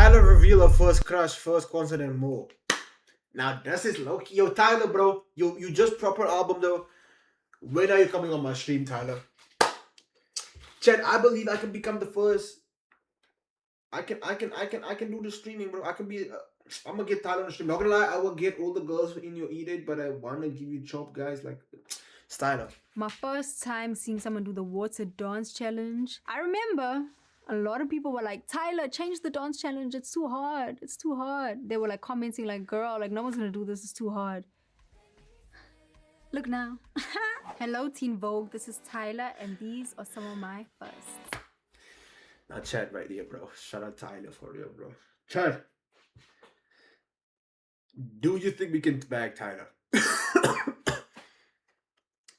Tyler reveal her first crush, first concert and more. Now this is low key. Yo, Tyler, bro. You just proper album though. When are you coming on my stream, Tyler? Chad, I believe I can become the first. I can do the streaming, bro. I can be. I'm gonna get Tyler on the stream. Not gonna lie, I will get all the girls in your edit, but I wanna give you chop, guys. Like, Tyler. My first time seeing someone do the water dance challenge. I remember a lot of people were like, Tyler, change the dance challenge. It's too hard. It's too hard. They were like commenting like, girl, like no one's gonna do this. It's too hard. Look now. Hello, Teen Vogue. This is Tyler, and these are some of my firsts. Now, Chad, right here, bro. Shout out Tyler for real, bro. Chad, do you think we can bag Tyler?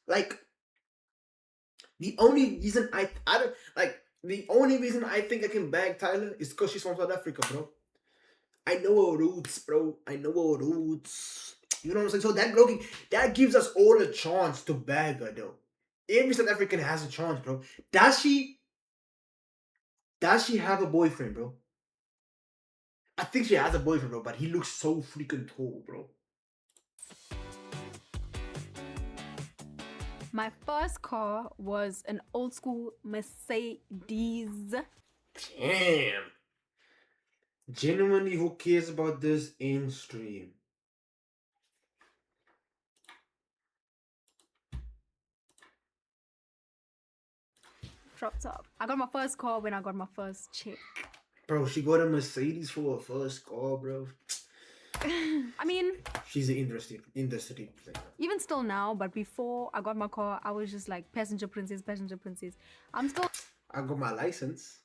Like, the only reason I don't like the only reason I think I can bag Tyler is because she's from South Africa, bro. I know her roots, bro. I know her roots. You know what I'm saying? So that gives us all a chance to bag her, though. Every South African has a chance, bro. Does she have a boyfriend, bro? I think she has a boyfriend, bro, but he looks so freaking tall, bro. My first car was an old school Mercedes. Damn. Genuinely, who cares about this in stream? Drop top. I got my first car when I got my first chick. Bro, she got a Mercedes for her first car, bro. I mean, she's an industry player. Even still now, but before I got my car, I was just like passenger princess, passenger princess. I'm still. I got my license,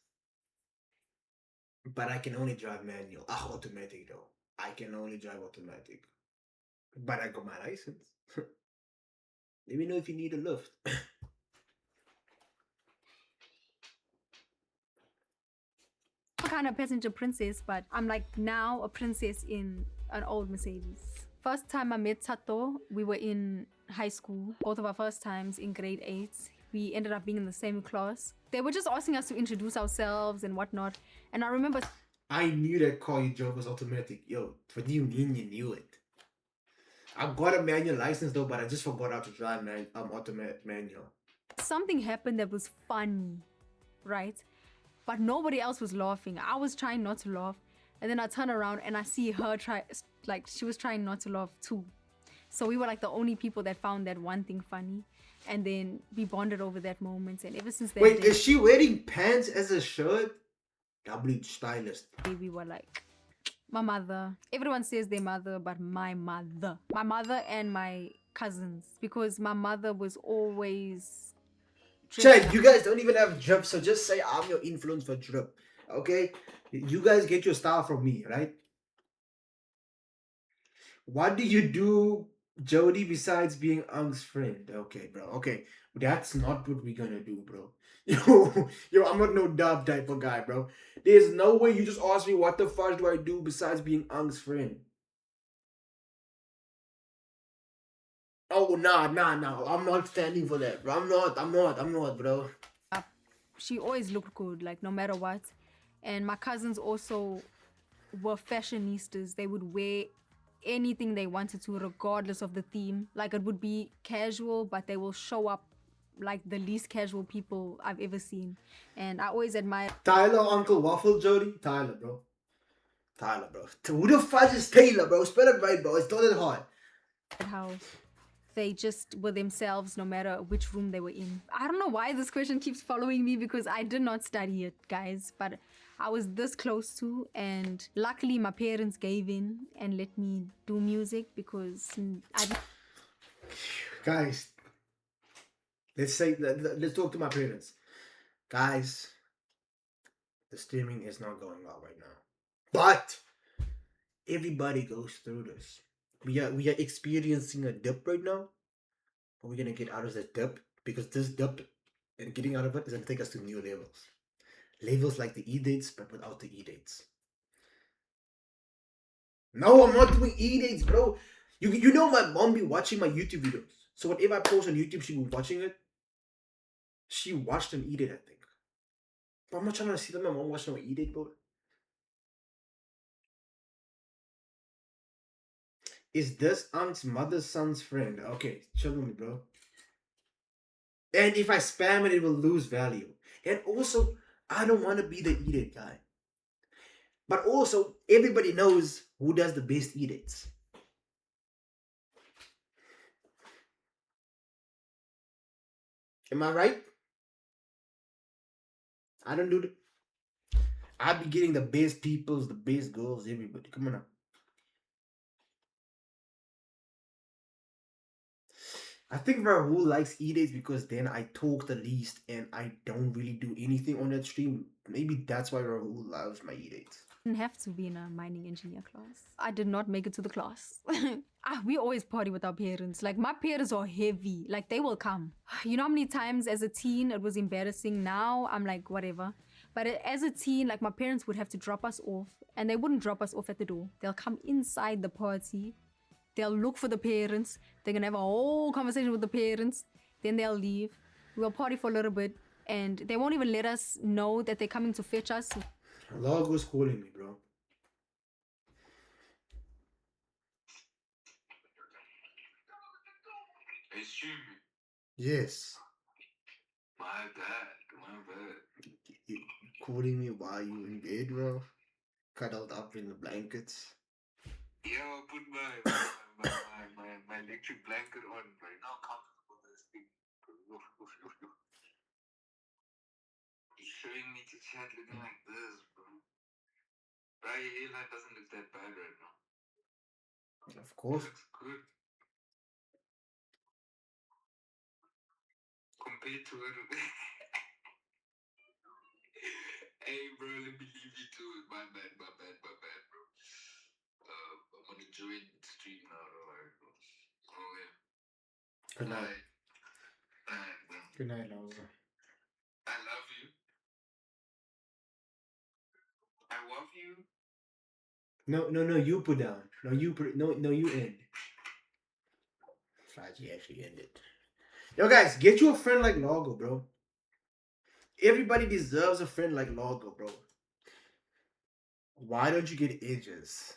but I can only drive manual. Automatic though. I can only drive automatic, but I got my license. Let me know if you need a lift. Kind of passenger princess, but I'm like now a princess in an old Mercedes. First time I met Tato, we were in high school. Both of our first times in grade 8. We ended up being in the same class. They were just asking us to introduce ourselves and whatnot. And I remember I knew that car you drove was automatic. Yo, what do you mean you knew it? I've got a manual license though, but I just forgot how to drive automatic manual. Something happened that was funny, right? But nobody else was laughing. I was trying not to laugh. And then I turn around and I see her she was trying not to laugh too. So we were like the only people that found that one thing funny. And then we bonded over that moment. And ever since that Wait, is she wearing pants as a shirt? W stylist. We were like, my mother. Everyone says their mother, but my mother. My mother and my cousins. Because my mother was always... Chad, you guys don't even have drip, so just say I'm your influence for drip. Okay? You guys get your style from me, right? What do you do, Jody, besides being Ang's friend? Okay, bro. Okay. That's not what we're gonna do, bro. Yo, I'm not no dub type of guy, bro. There's no way you just ask me what the fuck do I do besides being Ang's friend. Oh, nah. I'm not standing for that, bro. I'm not, bro. She always looked good, like no matter what. And my cousins also were fashionistas. They would wear anything they wanted to, regardless of the theme. Like it would be casual, but they will show up like the least casual people I've ever seen. And I always admire Tyler, Uncle Waffle, Jody. Tyler, bro. Who the fuck is Taylor, bro? Spell it right, bro. It's not that hard. How they just were themselves no matter which room they were in. I don't know why this question keeps following me because I did not study it, guys, but I was this close to, and luckily my parents gave in and let me do music because Guys, let's talk to my parents. Guys, the streaming is not going well right now. But everybody goes through this. We are experiencing a dip right now. But we're gonna get out of this dip because this dip and getting out of it is gonna take us to new levels. Levels like the E-dates, but without the E-dates. No, I'm not doing E-dates, bro. You know my mom be watching my YouTube videos. So whatever I post on YouTube, she be watching it. She watched an E-date, I think. But I'm not trying to see that my mom watching an E-date, bro. Is this aunt's mother's son's friend? Okay, chill with me, bro. And if I spam it, it will lose value. And also, I don't want to be the eat it guy. But also, everybody knows who does the best eat its. Am I right? I don't do the. I be getting the best peoples, the best girls, everybody. Come on now. I think Rahul likes E-Dates because then I talk the least and I don't really do anything on that stream. Maybe that's why Rahul loves my E-Dates. Didn't have to be in a mining engineer class. I did not make it to the class. We always party with our parents. Like, my parents are heavy. Like, they will come. You know how many times as a teen it was embarrassing? Now I'm like, whatever. But as a teen, like, my parents would have to drop us off, and they wouldn't drop us off at the door. They'll come inside the party. They'll look for the parents. They're gonna have a whole conversation with the parents. Then they'll leave. We'll party for a little bit, and they won't even let us know that they're coming to fetch us. Logo's calling me, bro. Excuse me. Yes. My bad. My bad. You calling me while you in bed, bro? Cuddled up in the blankets. Yeah, I'll put my electric blanket on right now. Comfortable this thing. He's showing me to chat looking like this, bro. Bro, your hairline doesn't look that bad right now. Of course. It looks good. Compared to it. Hey, bro, let me leave you to it. My bad, bro. I'm gonna join the stream now, alright, bro. Okay. Good night. Alright, bro. Good night, Logo. I love you. I love you. No, you put down. No, you end. Faji actually ended. Yo, guys, get you a friend like Logo, bro. Everybody deserves a friend like Logo, bro. Why don't you get edges?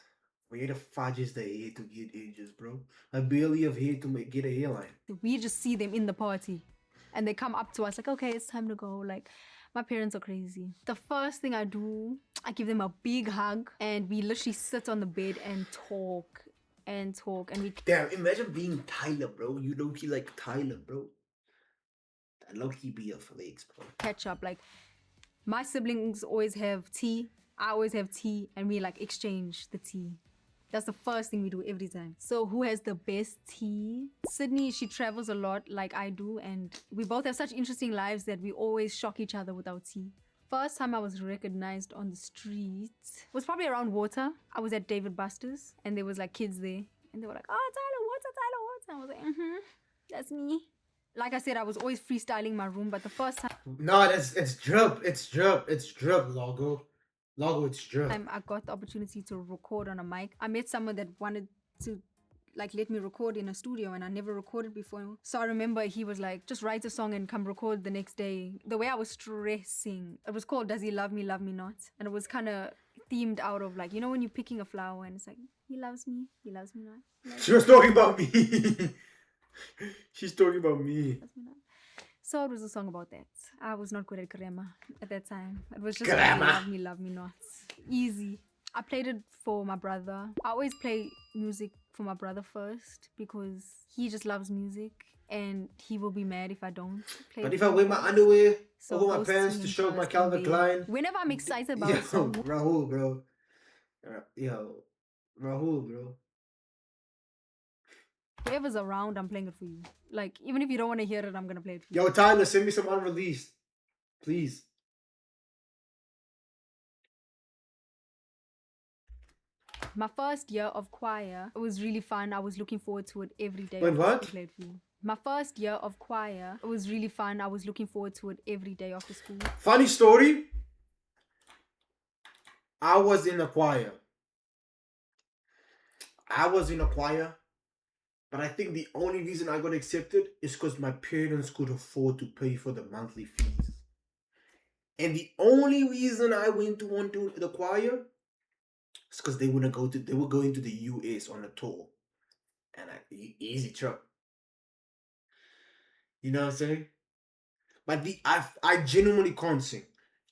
Where the fudge is the hair to get edges, bro? I barely have hair to get a hairline. We just see them in the party, and they come up to us like, okay, it's time to go. Like, my parents are crazy. The first thing I do, I give them a big hug, and we literally sit on the bed and talk and we Damn, imagine being Tyla, bro. You low key like Tyla, bro. That low key be your flakes, bro. catch up. Like, my siblings always have tea, I always have tea, and we like exchange the tea. That's the first thing we do every time. So who has the best tea? Sydney, she travels a lot like I do, and we both have such interesting lives that we always shock each other with our tea. First time I was recognized on the street was probably around water. I was at David Buster's, and there was like kids there, and they were like, oh, Tyler, water. I was like, that's me. Like I said, I was always freestyling my room, but the first time No, it's drip, Logo. Logo, it's drip. I got the opportunity to record on a mic, I met someone that wanted to like let me record in a studio, and I never recorded before. So I remember he was like, just write a song and come record the next day. The way I was stressing, it was called Does He Love Me Not? And it was kind of themed out of like, you know when you're picking a flower and it's like, he loves me not. She was talking about me. She's talking about me. So it was a song about that. I was not good at grammar at that time. It was just Grammar. love me not. Easy. I played it for my brother. I always play music for my brother first because he just loves music and he will be mad if I don't play. But it if I for wear him my first. underwear So over my goes to pants him to show my first, Calvin and then Klein. whenever I'm excited about Yo, a song, Rahul, bro. Rahul, bro. whoever's around, I'm playing it for you. Like, even if you don't want to hear it, I'm gonna play it for you. Yo, Tyler, send me some unreleased. Please. My first year of choir, it was really fun. I was looking forward to it every day. Wait, after what? school. Played for you. My first year of choir, it was really fun. I was looking forward to it every day after school. Funny story. I was in a choir. But I think the only reason I got accepted is because my parents could afford to pay for the monthly fees. And the only reason I went to the choir is because they were going to the US on a tour. and easy truck. You know what I'm saying? But I genuinely can't sing,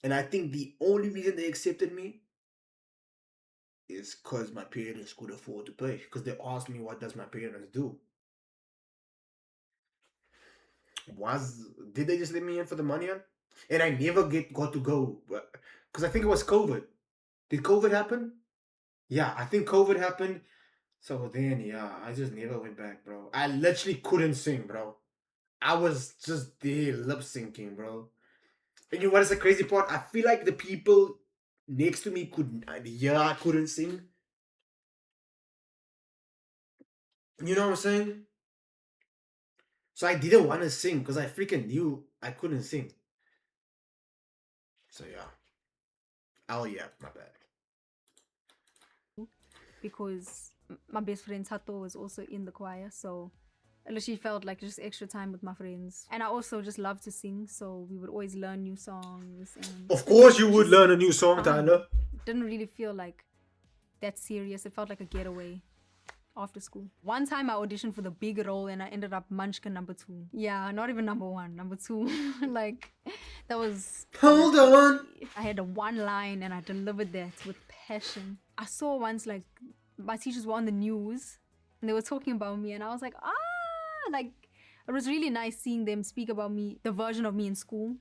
and I think the only reason they accepted me is because my parents could afford to pay. Because they asked me, what does my parents do? Was did they just let me in for the money? And I never got to go, because I think it was COVID. Did COVID happen? Yeah, I think COVID happened. So then, yeah, I just never went back, bro. I literally couldn't sing, bro. I was just there lip syncing, bro. And you know what is the crazy part? I feel like the people next to me could, yeah, I couldn't sing. You know what I'm saying? So I didn't want to sing because I freaking knew I couldn't sing. So yeah. Oh yeah, my bad. because my best friend Tato was also in the choir, so I literally felt like just extra time with my friends. And I also just love to sing, so we would always learn new songs. And Of course you would learn a new song, Tyler. didn't really feel like that serious. It felt like a getaway after school. One time I auditioned for the big role and I ended up Munchkin #2. Yeah, not even #1, #2. Like, that was... Hold on. I had a one line and I delivered that with passion. I saw once, like, my teachers were on the news and they were talking about me and I was like, like, it was really nice seeing them speak about me, the version of me in school,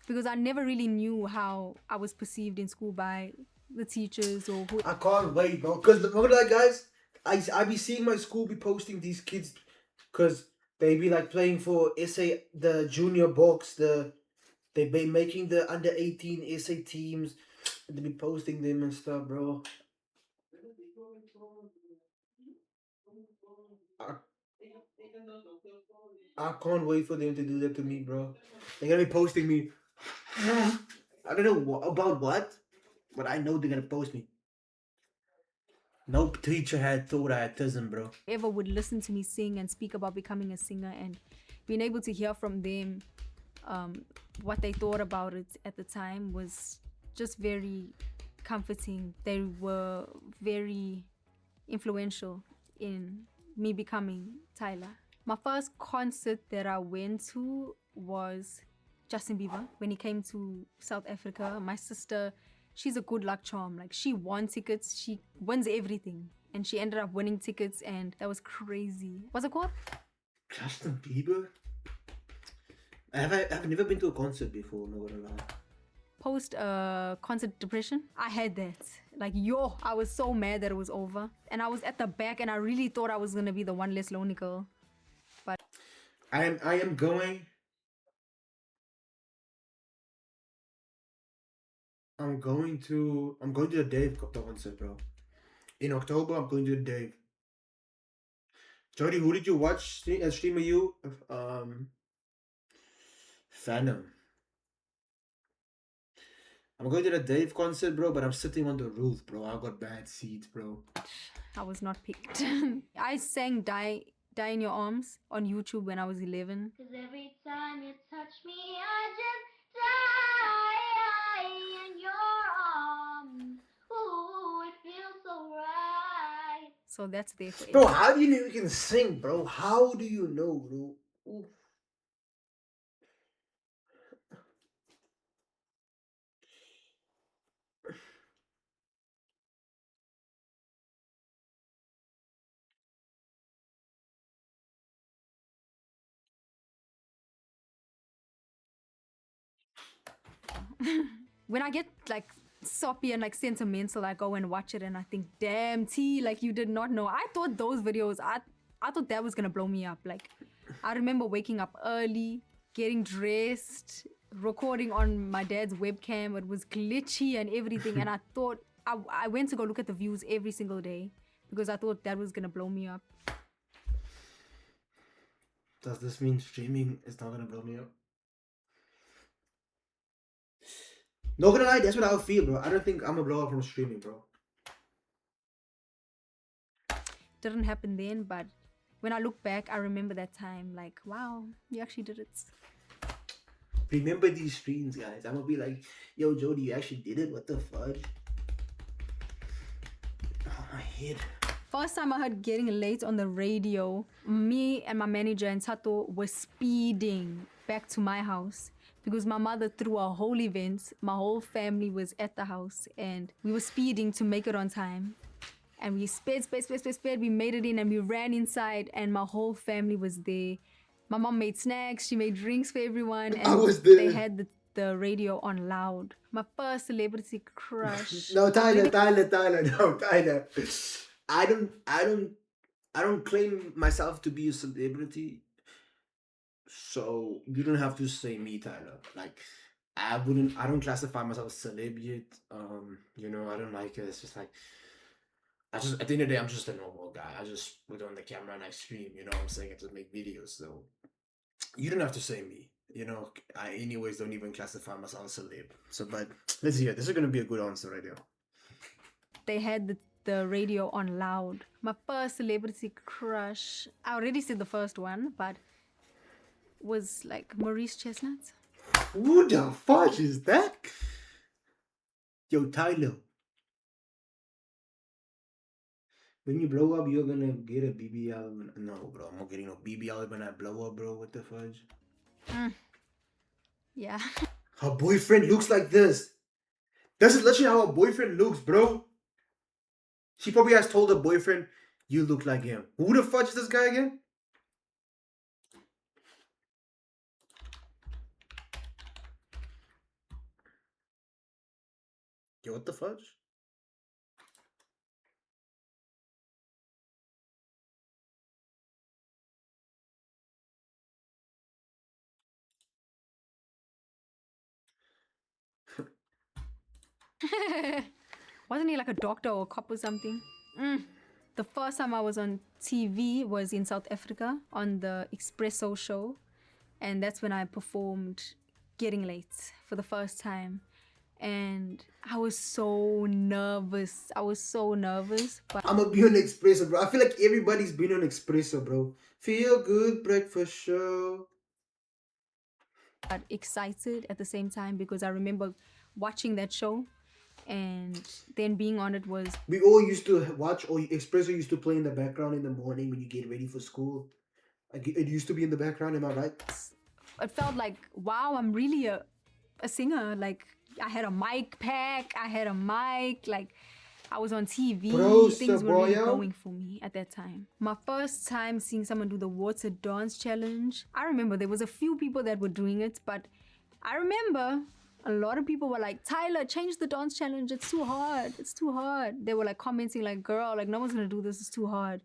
because I never really knew how I was perceived in school by the teachers or who. I can't wait, bro. Because look at that, guys. I be seeing my school be posting these kids, because they be like playing for SA, the junior box, they be making the under 18 SA teams, and they be posting them and stuff, bro. I, I can't wait for them to do that to me, bro. They're gonna be posting me. I don't know about what, but I know they're gonna post me. No teacher had thought I had autism, bro. Ever would listen to me sing and speak about becoming a singer, and being able to hear from them what they thought about it at the time was just very comforting. They were very influential in me becoming Tyla. My first concert that I went to was Justin Bieber when he came to South Africa. My sister, she's a good luck charm. Like, she won tickets, she wins everything, and she ended up winning tickets, and that was crazy. What's it called? Justin Bieber? I've never been to a concert before, no gonna lie. Post concert depression, I had that. Like, I was so mad that it was over, and I was at the back and I really thought I was gonna be the one less lonely girl. But I am going. I'm going to the Dave concert, bro. In October, I'm going to the Dave. Jody, who did you watch stream of you? Phantom. I'm going to the Dave concert, bro, but I'm sitting on the roof, bro. I got bad seats, bro. I was not picked. I sang Die in Your Arms on YouTube when I was 11. Cause every time you touch me, I just die in your arms. Ooh, it feels so right. So that's there for Bro, everyone. how do you know you can sing, bro? How do you know, bro? Oof. When I get like soppy and like sentimental, I go and watch it and I think, damn, T, like, you did not know. I thought those videos, I thought that was gonna blow me up. Like, I remember waking up early, getting dressed, recording on my dad's webcam. It was glitchy and everything, and I thought I went to go look at the views every single day because I thought that was gonna blow me up. Does this mean streaming is not gonna blow me up? Not gonna lie, that's what I would feel, bro. I don't think I'm gonna blow up from streaming, bro. Didn't happen then, but when I look back, I remember that time. Like, wow, you actually did it. Remember these streams, guys. I'm gonna be like, yo, Jody, you actually did it? What the fudge? Oh, my head. First time I heard Getting Late on the radio, me and my manager and Tato were speeding back to my house because my mother threw a whole event. My whole family was at the house and we were speeding to make it on time. And we sped. We made it in and we ran inside and my whole family was there. My mom made snacks, she made drinks for everyone. And I was there. they had the radio on loud. My first celebrity crush. No, Tyler. No, Tyler. I don't claim myself to be a celebrity. So you don't have to say me, Tyler. Like I don't classify myself as celebrity. I don't like it. It's just like at the end of the day, I'm just a normal guy. I just put on the camera and I stream, you know what I'm saying? I just make videos. So you don't have to say me. I anyways don't even classify myself as a celeb. So but let's hear. This is gonna be a good answer right here. They had the radio on loud. My first celebrity crush, I already said the first one, but was like Maurice Chestnut. Who the fuck is that? Yo, Tyler. When you blow up, you're gonna get a BBL. No, bro, I'm not getting no BBL when I blow up, bro. What the fudge? Yeah. Her boyfriend looks like this. This is literally how her boyfriend looks, bro. She probably has told her boyfriend, you look like him. Who the fudge is this guy again? Yo, what the fudge? Wasn't he like a doctor or a cop or something? The first time I was on TV was in South Africa on the Espresso show. And that's when I performed Getting Late for the first time. And I was so nervous. But I'm gonna be on Espresso, bro. I feel like everybody's been on Espresso, bro. Feel good breakfast show. excited at the same time because I remember watching that show and then being on it was... We all used to watch, or Espresso used to play in the background in the morning when you get ready for school. It used to be in the background, am I right? It felt like, wow, I'm really a singer. Like, I had a mic pack, like, I was on TV. Bro, things were really Saboya. going for me at that time. My first time seeing someone do the water dance challenge, I remember there was a few people that were doing it, but I remember a lot of people were like, Tyler, change the dance challenge. It's too hard. They were like commenting like, girl, like no one's gonna do this. It's too hard.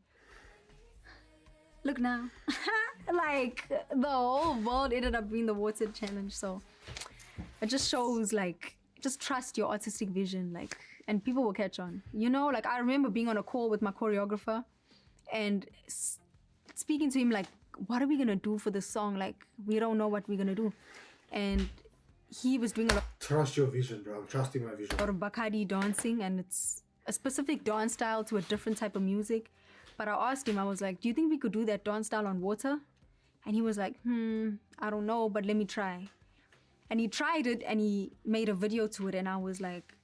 Look now. Like the whole world ended up being the water challenge. So it just shows like, just trust your artistic vision, like, and people will catch on. Like I remember being on a call with my choreographer and speaking to him like, what are we gonna do for this song? Like, we don't know what we're gonna do. And he was doing a lot Trust your vision, bro. I'm trusting my vision. of Bakadi dancing, and it's a specific dance style to a different type of music. But I asked him, I was like, do you think we could do that dance style on water? And he was like, I don't know, but let me try. And he tried it and he made a video to it, and I was like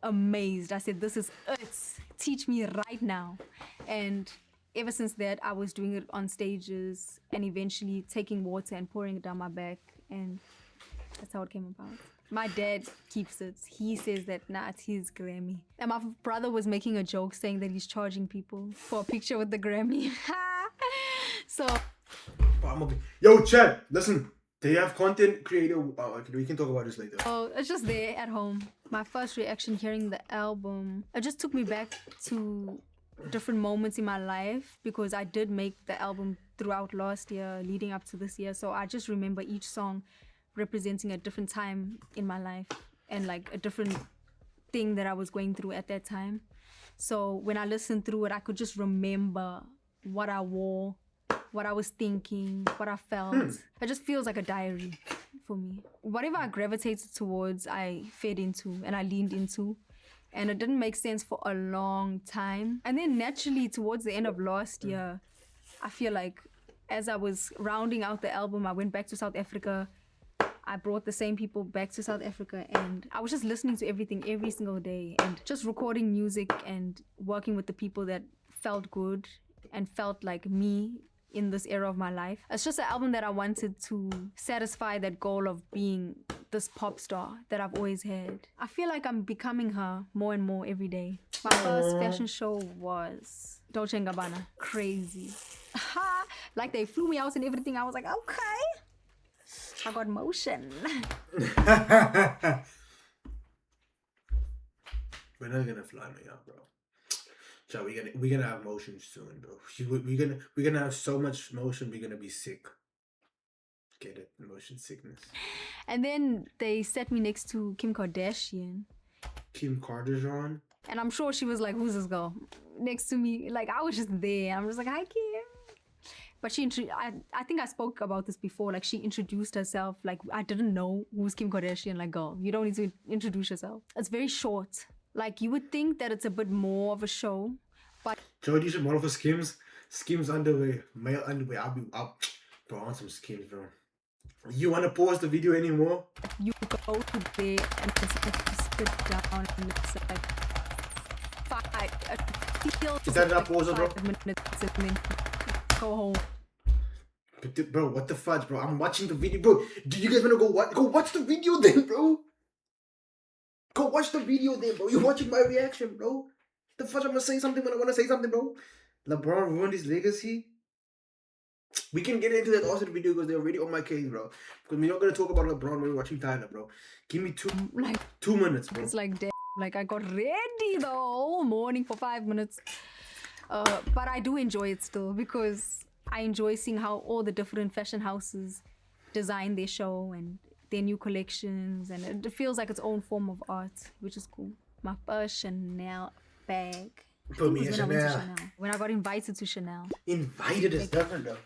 amazed. I said, this is it. Teach me right now. And ever since that, I was doing it on stages and eventually taking water and pouring it down my back, and that's how it came about. My dad keeps it. He says that, nah, it's his Grammy. And my brother was making a joke saying that he's charging people for a picture with the Grammy. So... Yo, Chad, listen. They have content creator. Okay, we can talk about this later. Oh, it's just there at home. My first reaction hearing the album, it just took me back to different moments in my life because I did make the album throughout last year, leading up to this year. So I just remember each song representing a different time in my life and like a different thing that I was going through at that time. So when I listened through it, I could just remember what I wore, what I was thinking, what I felt. It just feels like a diary for me. Whatever I gravitated towards, I fed into and I leaned into. And it didn't make sense for a long time. And then naturally, towards the end of last year, I feel like as I was rounding out the album, I went back to South Africa. I brought the same people back to South Africa, and I was just listening to everything every single day and just recording music and working with the people that felt good and felt like me in this era of my life. It's just an album that I wanted to satisfy that goal of being this pop star that I've always had. I feel like I'm becoming her more and more every day. My first fashion show was Dolce & Gabbana. Crazy. Like they flew me out and everything. I was like, okay. I got motion. We're not gonna fly me out, bro. So we're gonna have motion soon, bro. We're gonna have so much motion. We're gonna be sick. Get it? Motion sickness. And then they set me next to Kim Kardashian. Kim Kardashian. And I'm sure she was like, who's this girl? Next to me. Like, I was just there. I'm just like, hi, Kim. But I think I spoke about this before. Like, she introduced herself. Like, I didn't know who's Kim Kardashian. Like, girl, you don't need to introduce yourself. It's very short. Like, you would think that it's a bit more of a show. But Jody, you should model for Skims. Skims underwear. Male underwear. I'll be up. Bro, I want some Skims, bro. You want to pause the video anymore? you go to there and just like, sit down and it's like 5. Is that enough pause, bro? 5 minutes and then go home. But bro, what the fudge, bro? I'm watching the video, bro. Do you guys want to go watch? Go watch the video then, bro. Go watch the video then, bro. You're watching my reaction, bro. The fudge, I'm gonna say something when I want to say something, bro. LeBron ruined his legacy. We can get into that after the video because they're already on my case, bro. Because we're not gonna talk about LeBron when we're watching Tyla, bro. Give me Like 2 minutes, bro. it's like damn, like I got ready the whole morning for 5 minutes. But I do enjoy it still because I enjoy seeing how all the different fashion houses design their show and their new collections, and it feels like its own form of art, which is cool. My first Chanel bag. Put me in When I went to Chanel. Chanel. When I got invited to Chanel, Invited is different, though.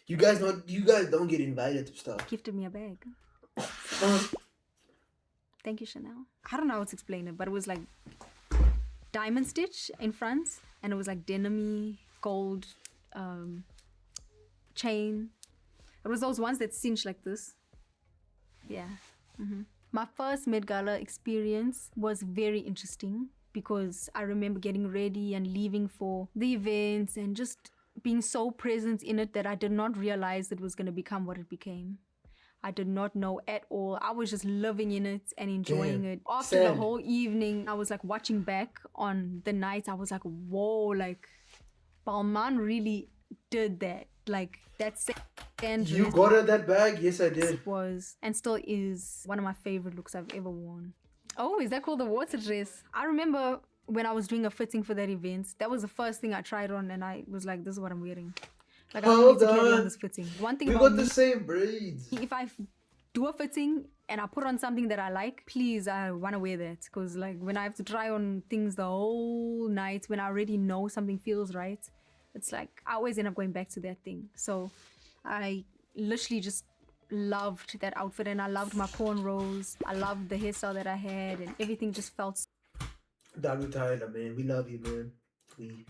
You guys don't get invited to stuff. gifted me a bag. Thank you, Chanel. I don't know how to explain it, but it was like diamond stitch in front, and it was like denim-y, gold chain. It was those ones that cinch like this. Yeah. My first Met Gala experience was very interesting because I remember getting ready and leaving for the events and just being so present in it that I did not realize it was going to become what it became. I did not know at all. I was just living in it and enjoying it. After the whole evening, I was like watching back on the night. I was like, whoa, like Balmain really did that. Like that sand You got her that bag? Yes, I did. was and still is one of my favorite looks I've ever worn. Oh, is that called the water dress? I remember when I was doing a fitting for that event, that was the first thing I tried on and I was like, this is what I'm wearing. Like I don't need to carry on this fitting. One thing We about got me, the same braids. if I do a fitting and I put on something that I like, please, I want to wear that. Because like when I have to try on things the whole night, when I already know something feels right, it's like I always end up going back to that thing. So I literally just loved that outfit and I loved my cornrows. I loved the hairstyle that I had and everything just felt Tyla, man. We love you, man. We